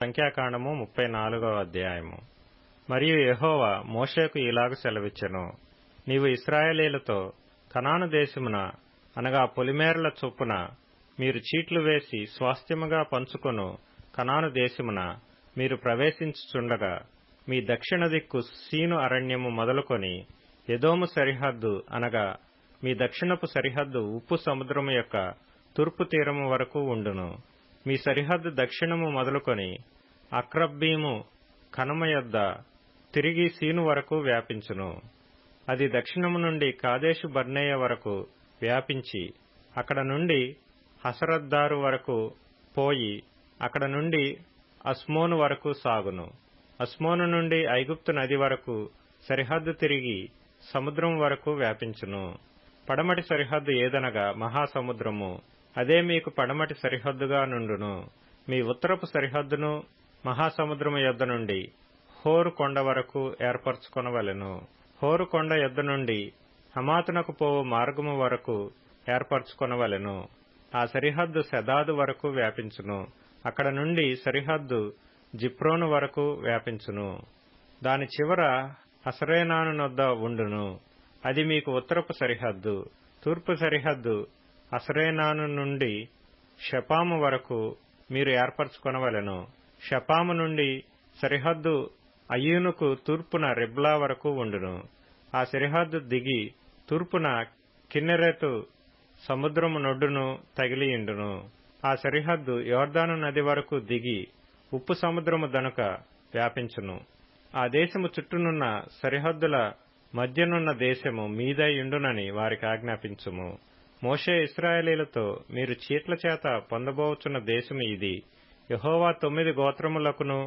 సంఖ్యాకాండము 34వ అధ్యాయము. మరియు యెహోవా మోషేకు ఇలాగు సెలవిచ్చెను, నీవు ఇశ్రాయేలీయులతో కనాను దేశమున అనగా పొలిమేరల చొప్పున మీరు చీట్లు వేసి స్వాస్థ్యముగా పంచుకొను కనాను దేశమున మీరు ప్రవేశించుచుండగా మీ దక్షిణ దిక్కు సీను అరణ్యము మొదలుకొని ఎదోము సరిహద్దు అనగా మీ దక్షిణపు సరిహద్దు ఉప్పు సముద్రము యొక్క తూర్పు తీరము వరకు ఉండును. మీ సరిహద్దు దక్షిణము మొదలుకొని అక్రబ్బీము కనుమ యొద్ద తిరిగి సీను వరకు వ్యాపించును. అది దక్షిణము నుండి కాదేషు బర్నేయ వరకు వ్యాపించి అక్కడ నుండి హసరద్దారు వరకు పోయి అక్కడ నుండి అస్మోను వరకు సాగును. అస్మోను నుండి ఐగుప్తు నది వరకు సరిహద్దు తిరిగి సముద్రం వరకు వ్యాపించును. పడమటి సరిహద్దు ఏదనగా మహాసముద్రము, అదే మీకు పడమటి సరిహద్దుగా నుండును. మీ ఉత్తరపు సరిహద్దును మహాసముద్రము యొద్ద నుండి హోరు కొండ వరకు ఏర్పరచుకొనవలెను. హోరు కొండ యొద్ద నుండి హమాతునకు పోవు మార్గము వరకు ఏర్పరచుకొనవలెను. ఆ సరిహద్దు సెదాదు వరకు వ్యాపించును. అక్కడ నుండి సరిహద్దు జిప్రోను వరకు వ్యాపించును. దాని చివర హసరేనాను నొద్ద ఉండును. అది మీకు ఉత్తరపు సరిహద్దు. తూర్పు సరిహద్దు హసరేనాను నుండి షపాము వరకు మీరు ఏర్పరచుకొనవలెను. షపాము నుండి సరిహద్దు అయ్యూనుకు తూర్పున రిబ్లా వరకు ఉండును. ఆ సరిహద్దు దిగి తూర్పున కిన్నెరెతు సముద్రము నొడ్డును తగిలియుండును. ఆ సరిహద్దు యోర్దాను నది వరకు దిగి ఉప్పు సముద్రము దనుక వ్యాపించును. ఆ దేశము చుట్టూనున్న సరిహద్దుల మధ్యనున్న దేశము మీదయుండునని వారికి ఆజ్ఞాపించుము. మోషే ఇశ్రాయేలీయులతో మీరు చీట్ల చేత పొందబోచున్న దేశము ఇది. యెహోవా 9 గోత్రములకును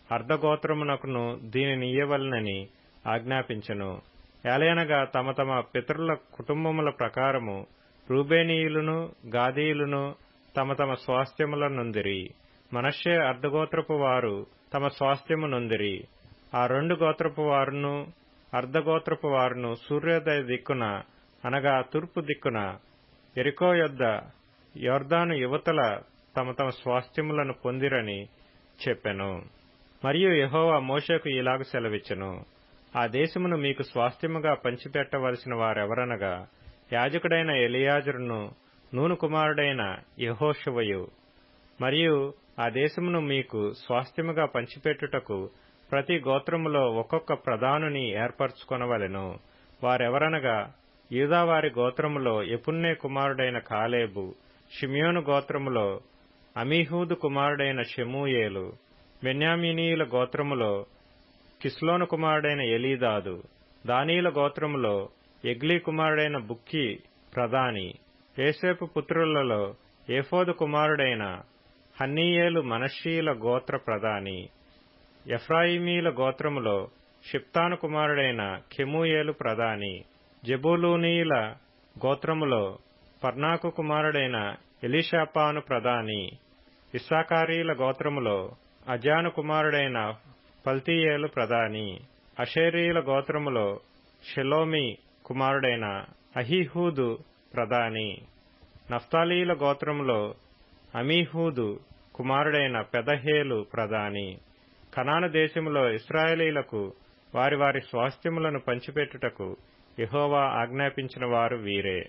అర్ధగోత్రమునకును దీనినియ్యవలెనని ఆజ్ఞాపించెను. ఏలయనగా తమ తమ పితరుల కుటుంబముల ప్రకారము రూబేనీయులును గాదీయులును తమ తమ స్వాస్థ్యముల నొందిరి. మనష్షే అర్ధగోత్రపు వారు తమ స్వాస్థ్యము నొందిరి. ఆ 2 గోత్రపు వారును అర్ధగోత్రపు వారును సూర్యోదయ దిక్కున అనగా తూర్పు దిక్కున యెరికో యొద్ద యోర్దాను యువతల తమ తమ స్వాస్థ్యములను పొందిరని చెప్పెను. మరియు యెహోవా మోషేకు ఇలాగు సెలవిచ్చెను, ఆ దేశమును మీకు స్వాస్థ్యముగా పంచిపెట్టవలసిన వారెవరనగా యాజకుడైన ఎలియాజరును నూను కుమారుడైన యెహోషువయు. మరియు ఆ దేశమును మీకు స్వాస్థ్యముగా పంచిపెట్టుటకు ప్రతి గోత్రములో ఒక్కొక్క ప్రధానుని ఏర్పరచుకొనవలెను. వారెవరనగా యూదావారి గోత్రములో యెఫున్నె కుమారుడైన కాలేబు, షిమ్యోను గోత్రములో అమీహూదు కుమారుడైన షెమూయేలు, బెన్యామీనీయుల గోత్రములో కిస్లోను కుమారుడైన ఎలీదాదు, దానీయుల గోత్రములో ఎగ్లీ కుమారుడైన బుక్కి ప్రధాని, యోసేపు పుత్రులలో ఏఫోదు కుమారుడైన హన్నీయేలు మనష్షీయుల గోత్ర ప్రధాని, ఎఫ్రాయిమీల గోత్రములో షిప్తాను కుమారుడైన కెమూయేలు ప్రధాని, జెబూలూనీయుల గోత్రములో పర్నాకు కుమారుడైన ఎలీషాపాను ప్రధాని, ఇస్సాకారీల గోత్రములో అజాను కుమారుడైన పల్తీయేలు ప్రధాని, అషేరీయుల గోత్రములో షెలోమి కుమారుడైన అహీహూదు ప్రధాని, నఫ్తాలీయుల గోత్రములో అమీహూదు కుమారుడైన పెదహేలు ప్రధాని. కనాను దేశములో ఇశ్రాయేలీయులకు వారి వారి స్వాస్థ్యములను పంచిపెట్టుటకు యెహోవా ఆజ్ఞాపించిన వారు వీరే.